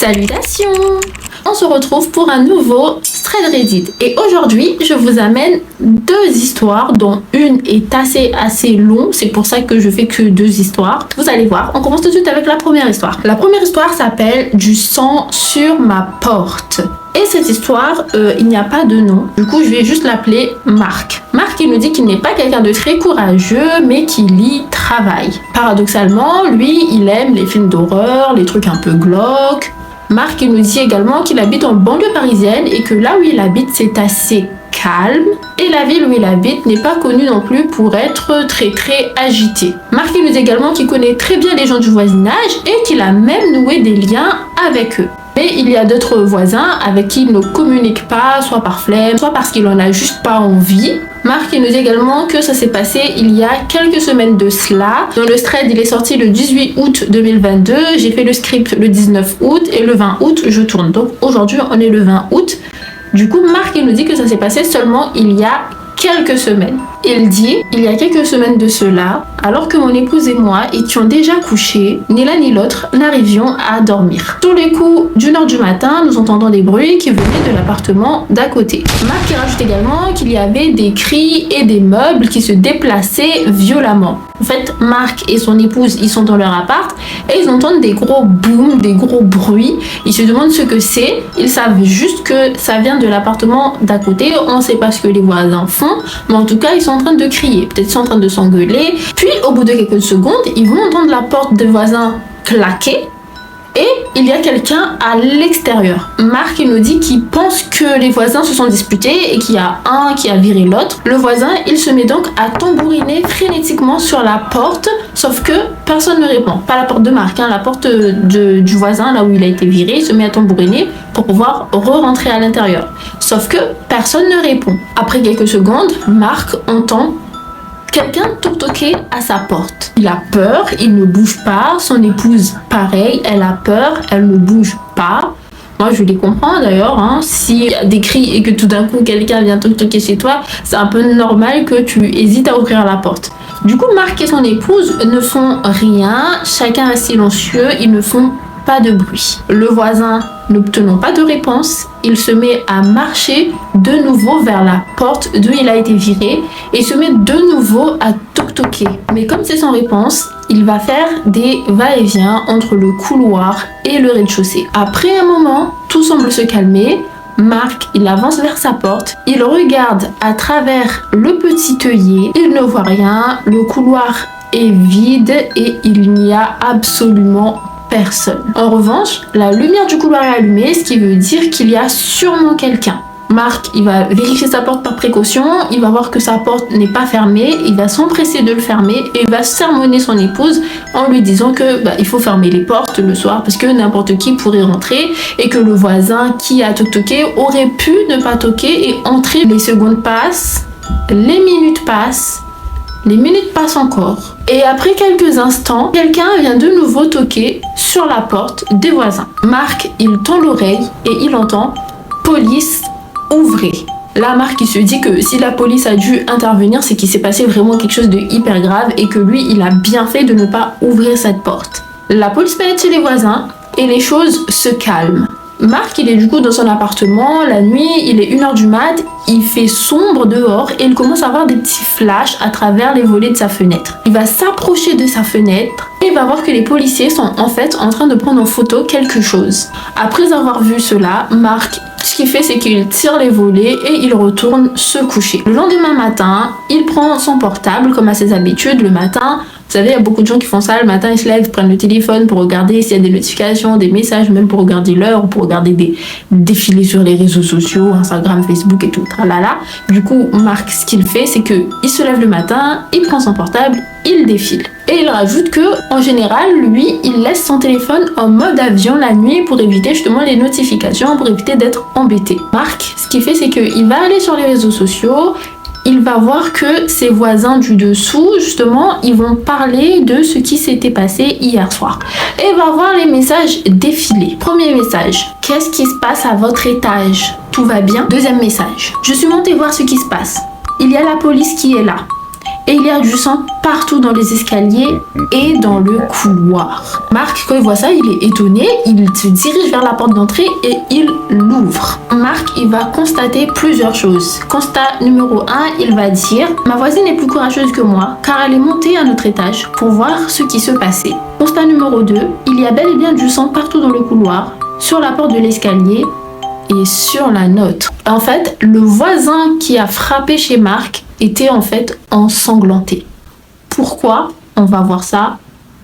Salutations! On se retrouve pour un nouveau thread Reddit et aujourd'hui je vous amène deux histoires dont une est assez longue, c'est pour ça que je fais que deux histoires. Vous allez voir, on commence tout de suite avec la première histoire. La première histoire s'appelle Du sang sur ma porte. Et cette histoire, il n'y a pas de nom. Du coup, je vais juste l'appeler Marc. Marc, il nous dit qu'il n'est pas quelqu'un de très courageux, mais qu'il y travaille. Paradoxalement, lui, il aime les films d'horreur, les trucs un peu glauques. Marc, il nous dit également qu'il habite en banlieue parisienne et que là où il habite, c'est assez calme. Et la ville où il habite n'est pas connue non plus pour être très agitée. Marc, il nous dit également qu'il connaît très bien les gens du voisinage et qu'il a même noué des liens avec eux. Mais il y a d'autres voisins avec qui il ne communique pas, soit par flemme, soit parce qu'il en a juste pas envie. Marc, il nous dit également que ça s'est passé il y a quelques semaines de cela. Dans le thread, il est sorti le 18 août 2022. J'ai fait le script le 19 août et le 20 août, je tourne. Donc aujourd'hui, on est le 20 août. Du coup, Marc, il nous dit que ça s'est passé seulement il y a quelques semaines. Il dit, il y a quelques semaines de cela, alors que mon épouse et moi étions déjà couchés, ni l'un ni l'autre n'arrivions à dormir. Sur les coups d'1h du matin, nous entendons des bruits qui venaient de l'appartement d'à côté. Marc rajoute également qu'il y avait des cris et des meubles qui se déplaçaient violemment. En fait, Marc et son épouse, ils sont dans leur appart et ils entendent des gros booms, des gros bruits. Ils se demandent ce que c'est. Ils savent juste que ça vient de l'appartement d'à côté. On ne sait pas ce que les voisins font, mais en tout cas, ils sont en train de crier. Peut-être ils sont en train de s'engueuler. Puis, au bout de quelques secondes, ils vont entendre la porte des voisins claquer. Et il y a quelqu'un à l'extérieur. Marc, il nous dit qu'il pense que les voisins se sont disputés et qu'il y a un qui a viré l'autre. Le voisin, il se met donc à tambouriner frénétiquement sur la porte, sauf que personne ne répond. Pas la porte de Marc, la porte du voisin, là où il a été viré, il se met à tambouriner pour pouvoir re-rentrer à l'intérieur. Sauf que personne ne répond. Après quelques secondes, Marc entend quelqu'un toquer à sa porte. Il a peur, il ne bouge pas. Son épouse, pareil, elle a peur, elle ne bouge pas. Moi, je les comprends d'ailleurs. S'il y a des cris et que tout d'un coup, quelqu'un vient toquer chez toi, c'est un peu normal que tu hésites à ouvrir la porte. Du coup, Marc et son épouse ne font rien. Chacun est silencieux, ils ne font pas de bruit. Le voisin, n'obtenant pas de réponse, il se met à marcher de nouveau vers la porte d'où il a été viré et se met de nouveau à toquer. Mais comme c'est sans réponse, il va faire des va-et-vient entre le couloir et le rez-de-chaussée. Après un moment, tout semble se calmer. Marc, il avance vers sa porte, il regarde à travers le petit œillet, il ne voit rien, le couloir est vide et il n'y a absolument personne. En revanche, la lumière du couloir est allumée, ce qui veut dire qu'il y a sûrement quelqu'un. Marc, il va vérifier sa porte par précaution, il va voir que sa porte n'est pas fermée, il va s'empresser de le fermer et il va sermonner son épouse en lui disant que il faut fermer les portes le soir parce que n'importe qui pourrait rentrer et que le voisin qui a toqué aurait pu ne pas toquer et entrer. Les secondes passent, les minutes passent. Les minutes passent encore. Et après quelques instants, quelqu'un vient de nouveau toquer sur la porte des voisins. Marc, il tend l'oreille et il entend « Police, ouvrez ». Là, Marc, il se dit que si la police a dû intervenir, c'est qu'il s'est passé vraiment quelque chose de hyper grave et que lui, il a bien fait de ne pas ouvrir cette porte. La police pénètre chez les voisins et les choses se calment. Marc, il est du coup dans son appartement, la nuit, il est 1h du mat, il fait sombre dehors et il commence à avoir des petits flashs à travers les volets de sa fenêtre. Il va s'approcher de sa fenêtre et il va voir que les policiers sont en fait en train de prendre en photo quelque chose. Après avoir vu cela, Marc, ce qu'il fait, c'est qu'il tire les volets et il retourne se coucher. Le lendemain matin, il prend son portable comme à ses habitudes le matin. Vous savez, il y a beaucoup de gens qui font ça le matin, ils se lèvent, ils prennent le téléphone pour regarder s'il y a des notifications, des messages, même pour regarder l'heure, pour regarder des défilés sur les réseaux sociaux, Instagram, Facebook et tout, tralala. Du coup, Marc, ce qu'il fait, c'est qu'il se lève le matin, il prend son portable, il défile. Et il rajoute que, en général, lui, il laisse son téléphone en mode avion la nuit pour éviter justement les notifications, pour éviter d'être embêté. Marc, ce qu'il fait, c'est qu'il va aller sur les réseaux sociaux, il va voir que ses voisins du dessous, justement, ils vont parler de ce qui s'était passé hier soir. Et il va voir les messages défiler. Premier message, qu'est-ce qui se passe à votre étage? Tout va bien? Deuxième message, je suis montée voir ce qui se passe. Il y a la police qui est là. et il y a du sang partout dans les escaliers et dans le couloir. Marc, quand il voit ça, il est étonné, il se dirige vers la porte d'entrée et il l'ouvre. Marc, il va constater plusieurs choses. Constat numéro 1, il va dire « Ma voisine est plus courageuse que moi car elle est montée à notre étage pour voir ce qui se passait. » Constat numéro 2, il y a bel et bien du sang partout dans le couloir, sur la porte de l'escalier et sur la nôtre. En fait, le voisin qui a frappé chez Marc était en fait ensanglanté. Pourquoi? On va voir ça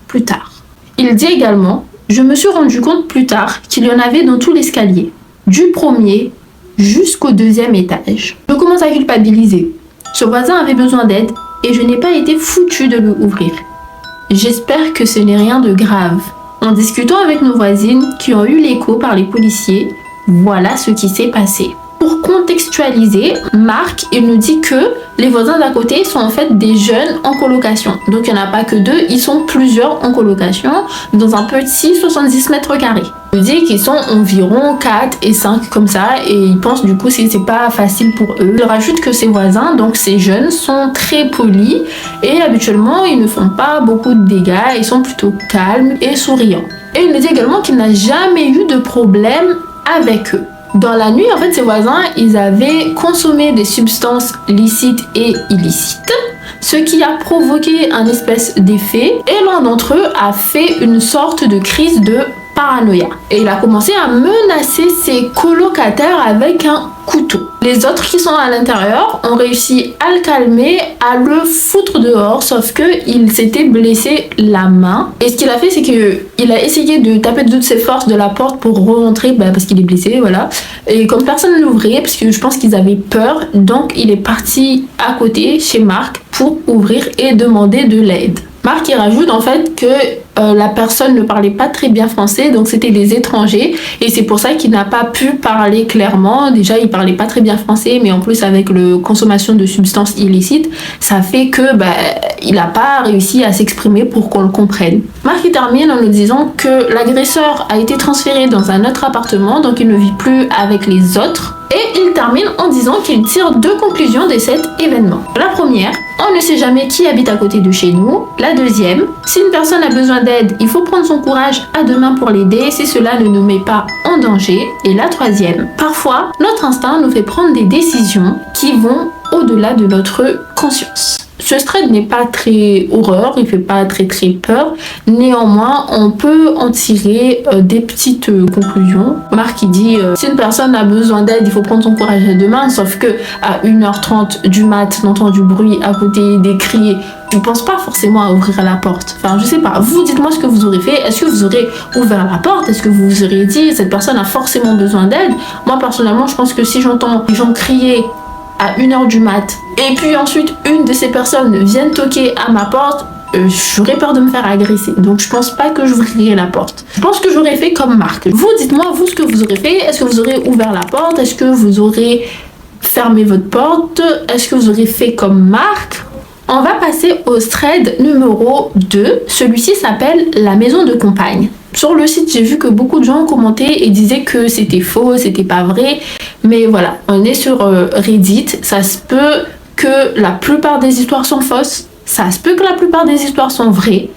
plus tard. Il dit également « Je me suis rendu compte plus tard qu'il y en avait dans tout l'escalier, du premier jusqu'au deuxième étage. Je commence à culpabiliser. Ce voisin avait besoin d'aide et je n'ai pas été foutu de lui ouvrir. J'espère que ce n'est rien de grave. En discutant avec nos voisines qui ont eu l'écho par les policiers, voilà ce qui s'est passé. » Pour contextualiser, Marc, il nous dit que les voisins d'à côté sont en fait des jeunes en colocation. Donc il n'y en a pas que 2, ils sont plusieurs en colocation dans un petit 70 mètres carrés. Il dit qu'ils sont environ 4 et 5 comme ça et ils pensent du coup que c'est pas facile pour eux. Il rajoute que ses voisins, donc ces jeunes, sont très polis et habituellement ils ne font pas beaucoup de dégâts, ils sont plutôt calmes et souriants. Et il nous dit également qu'il n'a jamais eu de problème avec eux. Dans la nuit, en fait, ses voisins, ils avaient consommé des substances licites et illicites, ce qui a provoqué un espèce d'effet et l'un d'entre eux a fait une sorte de crise de paranoïa. Et il a commencé à menacer ses colocataires avec un couteau. Les autres qui sont à l'intérieur ont réussi à le calmer, à le foutre dehors, sauf que il s'était blessé la main. Et ce qu'il a fait, c'est qu'il a essayé de taper de toutes ses forces de la porte pour rentrer, parce qu'il est blessé, voilà. Et comme personne ne l'ouvrait, parce que je pense qu'ils avaient peur, donc il est parti à côté chez Marc pour ouvrir et demander de l'aide. Marc, il rajoute en fait que la personne ne parlait pas très bien français, donc c'était des étrangers et c'est pour ça qu'il n'a pas pu parler clairement. Déjà, il parlait pas très bien français, mais en plus avec la consommation de substances illicites, ça fait que il n'a pas réussi à s'exprimer pour qu'on le comprenne. Marc, il termine en nous disant que l'agresseur a été transféré dans un autre appartement, donc il ne vit plus avec les autres. Et il termine en disant qu'il tire 2 conclusions de cet événement. La première, on ne sait jamais qui habite à côté de chez nous. La deuxième, si une personne a besoin d'aide, il faut prendre son courage à deux mains pour l'aider si cela ne nous met pas en danger. Et la troisième, parfois, notre instinct nous fait prendre des décisions qui vont au-delà de notre conscience. Ce thread n'est pas très horreur, il fait pas très peur. Néanmoins, on peut en tirer des petites conclusions. Marc il dit si une personne a besoin d'aide, il faut prendre son courage à deux mains. Sauf que à 1h30 du mat, t'entends du bruit à côté, des cris. Tu ne penses pas forcément à ouvrir la porte. Enfin, je sais pas. Vous, dites-moi ce que vous aurez fait. Est-ce que vous aurez ouvert la porte? Est-ce que vous vous auriez dit cette personne a forcément besoin d'aide? Moi, personnellement, je pense que si j'entends les gens crier à 1h du mat et puis ensuite une de ces personnes viennent toquer à ma porte, j'aurais peur de me faire agresser. Donc je pense pas que j'ouvrirai la porte. Je pense que j'aurais fait comme Marc. Vous, dites-moi vous ce que vous aurez fait. Est-ce que vous aurez ouvert la porte? Est-ce que vous aurez fermé votre porte? Est-ce que vous aurez fait comme Marc? On va passer au thread numéro 2. Celui-ci s'appelle la maison de campagne. Sur le site, j'ai vu que beaucoup de gens commentaient et disaient que c'était faux, c'était pas vrai. Mais voilà, on est sur Reddit. Ça se peut que la plupart des histoires sont fausses. Ça se peut que la plupart des histoires sont vraies.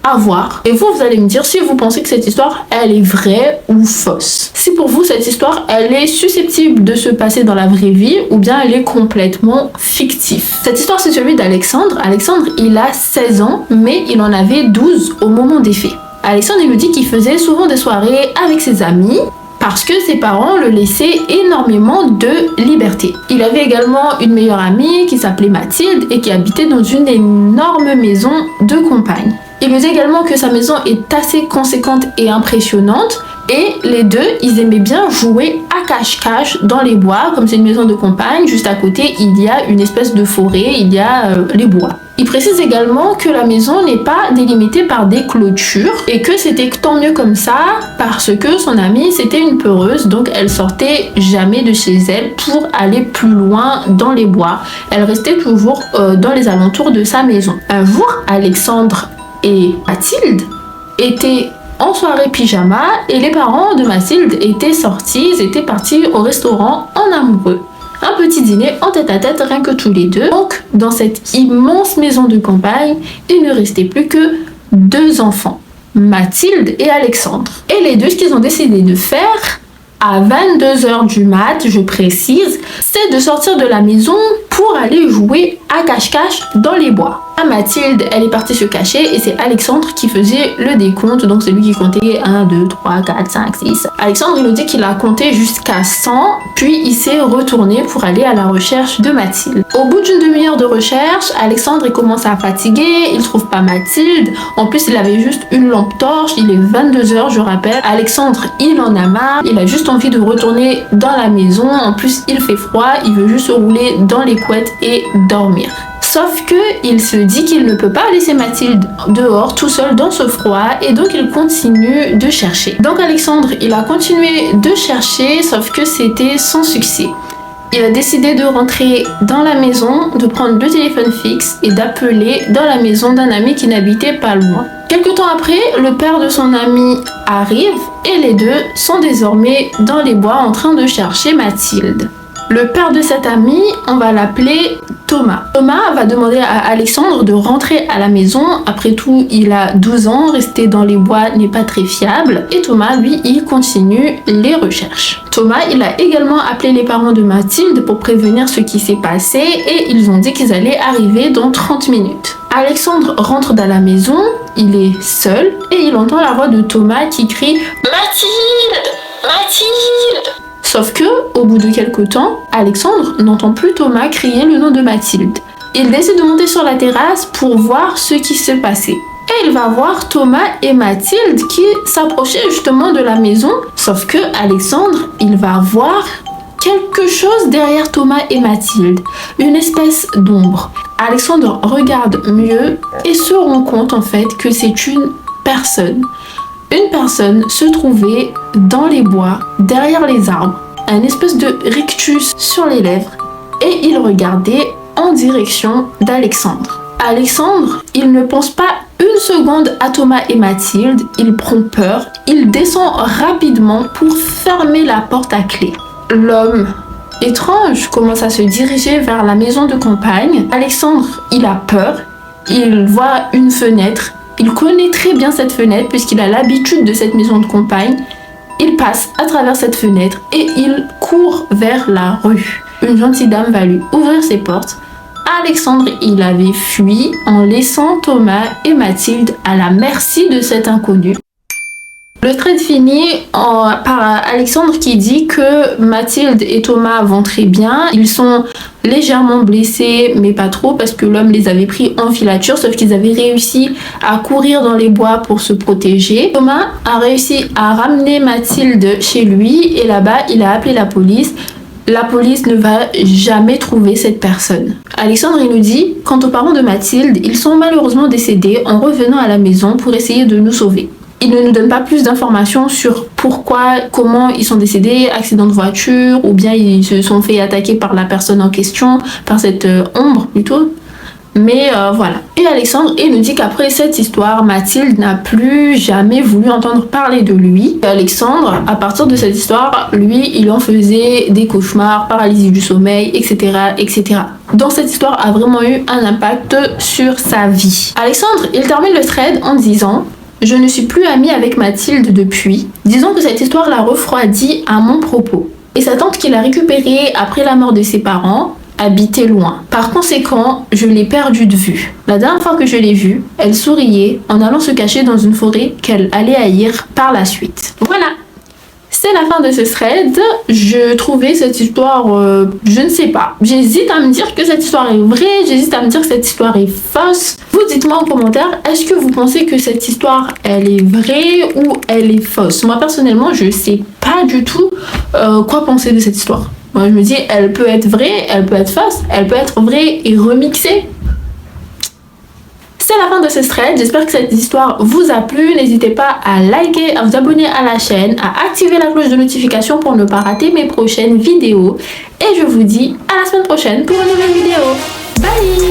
À voir. Et vous allez me dire si vous pensez que cette histoire, elle est vraie ou fausse. Si pour vous, cette histoire, elle est susceptible de se passer dans la vraie vie ou bien elle est complètement fictive. Cette histoire, c'est celui d'Alexandre. Alexandre, il a 16 ans, mais il en avait 12 au moment des faits. Alexandre, il nous dit qu'il faisait souvent des soirées avec ses amis parce que ses parents le laissaient énormément de liberté. Il avait également une meilleure amie qui s'appelait Mathilde et qui habitait dans une énorme maison de campagne. Il nous dit également que sa maison est assez conséquente et impressionnante et les deux, ils aimaient bien jouer à cache-cache dans les bois. Comme c'est une maison de campagne, juste à côté, il y a une espèce de forêt, il y a les bois. Il précise également que la maison n'est pas délimitée par des clôtures et que c'était tant mieux comme ça parce que son amie c'était une peureuse, donc elle sortait jamais de chez elle pour aller plus loin dans les bois. Elle restait toujours dans les alentours de sa maison. Un jour, Alexandre et Mathilde étaient en soirée pyjama et les parents de Mathilde étaient sortis, ils étaient partis au restaurant en amoureux. un petit dîner en tête-à-tête, rien que tous les deux. Donc, dans cette immense maison de campagne, il ne restait plus que 2 enfants, Mathilde et Alexandre. Et les deux, ce qu'ils ont décidé de faire, à 22h du mat, je précise, c'est de sortir de la maison pour aller jouer à cache-cache dans les bois. Mathilde, elle est partie se cacher et c'est Alexandre qui faisait le décompte, donc c'est lui qui comptait 1, 2, 3, 4, 5, 6. Alexandre, il nous dit qu'il a compté jusqu'à 100, puis il s'est retourné pour aller à la recherche de Mathilde. Au bout d'une demi-heure de recherche, Alexandre il commence à fatiguer, il trouve pas Mathilde, en plus il avait juste une lampe torche, il est 22h je rappelle. Alexandre, il en a marre, il a juste envie de retourner dans la maison, en plus il fait froid, il veut juste se rouler dans les couettes et dormir. Sauf que il se dit qu'il ne peut pas laisser Mathilde dehors tout seul dans ce froid et donc il continue de chercher. Donc Alexandre, il a continué de chercher sauf que c'était sans succès. Il a décidé de rentrer dans la maison, de prendre le téléphone fixe et d'appeler dans la maison d'un ami qui n'habitait pas loin. Quelque temps après, le père de son ami arrive et les deux sont désormais dans les bois en train de chercher Mathilde. Le père de cet ami, on va l'appeler Thomas. Thomas va demander à Alexandre de rentrer à la maison. Après tout, il a 12 ans, rester dans les bois n'est pas très fiable. Et Thomas, lui, il continue les recherches. Thomas, il a également appelé les parents de Mathilde pour prévenir ce qui s'est passé et ils ont dit qu'ils allaient arriver dans 30 minutes. Alexandre rentre dans la maison, il est seul et il entend la voix de Thomas qui crie « Mathilde! Mathilde !» Sauf que, au bout de quelques temps, Alexandre n'entend plus Thomas crier le nom de Mathilde. Il décide de monter sur la terrasse pour voir ce qui se passait. Et il va voir Thomas et Mathilde qui s'approchaient justement de la maison. Sauf que Alexandre, il va voir quelque chose derrière Thomas et Mathilde. Une espèce d'ombre. Alexandre regarde mieux et se rend compte en fait que c'est une personne. Une personne se trouvait dans les bois, derrière les arbres, un espèce de rictus sur les lèvres, et il regardait en direction d'Alexandre. Alexandre, il ne pense pas une seconde à Thomas et Mathilde, il prend peur, il descend rapidement pour fermer la porte à clé. L'homme étrange commence à se diriger vers la maison de campagne. Alexandre, il a peur, il voit une fenêtre. Il connaît très bien cette fenêtre puisqu'il a l'habitude de cette maison de campagne. Il passe à travers cette fenêtre et il court vers la rue. Une gentille dame va lui ouvrir ses portes. Alexandre, il avait fui en laissant Thomas et Mathilde à la merci de cet inconnu. Le thread finit par Alexandre qui dit que Mathilde et Thomas vont très bien. Ils sont légèrement blessés, mais pas trop parce que l'homme les avait pris en filature, sauf qu'ils avaient réussi à courir dans les bois pour se protéger. Thomas a réussi à ramener Mathilde chez lui et là-bas, il a appelé la police. La police ne va jamais trouver cette personne. Alexandre, il nous dit, quant aux parents de Mathilde, ils sont malheureusement décédés en revenant à la maison pour essayer de nous sauver. Il ne nous donne pas plus d'informations sur pourquoi, comment ils sont décédés, accident de voiture, ou bien ils se sont fait attaquer par la personne en question, par cette ombre plutôt. Mais voilà. Et Alexandre, il nous dit qu'après cette histoire, Mathilde n'a plus jamais voulu entendre parler de lui. Et Alexandre, à partir de cette histoire, lui, il en faisait des cauchemars, paralysie du sommeil, etc., etc. Donc cette histoire a vraiment eu un impact sur sa vie. Alexandre, il termine le thread en disant: je ne suis plus amie avec Mathilde depuis. Disons que cette histoire l'a refroidi à mon propos. Et sa tante qui l'a récupérée après la mort de ses parents habitait loin. Par conséquent, je l'ai perdue de vue. La dernière fois que je l'ai vue, elle souriait en allant se cacher dans une forêt qu'elle allait haïr par la suite. Voilà. C'est la fin de ce thread. Je trouvais cette histoire, je ne sais pas. J'hésite à me dire que cette histoire est vraie, j'hésite à me dire que cette histoire est fausse. Vous dites-moi en commentaire, est-ce que vous pensez que cette histoire, elle est vraie ou elle est fausse? Moi, personnellement, je ne sais pas du tout quoi penser de cette histoire. Moi, je me dis, elle peut être vraie, elle peut être fausse, elle peut être vraie et remixée. C'est la fin de ce thread, j'espère que cette histoire vous a plu. N'hésitez pas à liker, à vous abonner à la chaîne, à activer la cloche de notification pour ne pas rater mes prochaines vidéos. Et je vous dis à la semaine prochaine pour une nouvelle vidéo. Bye!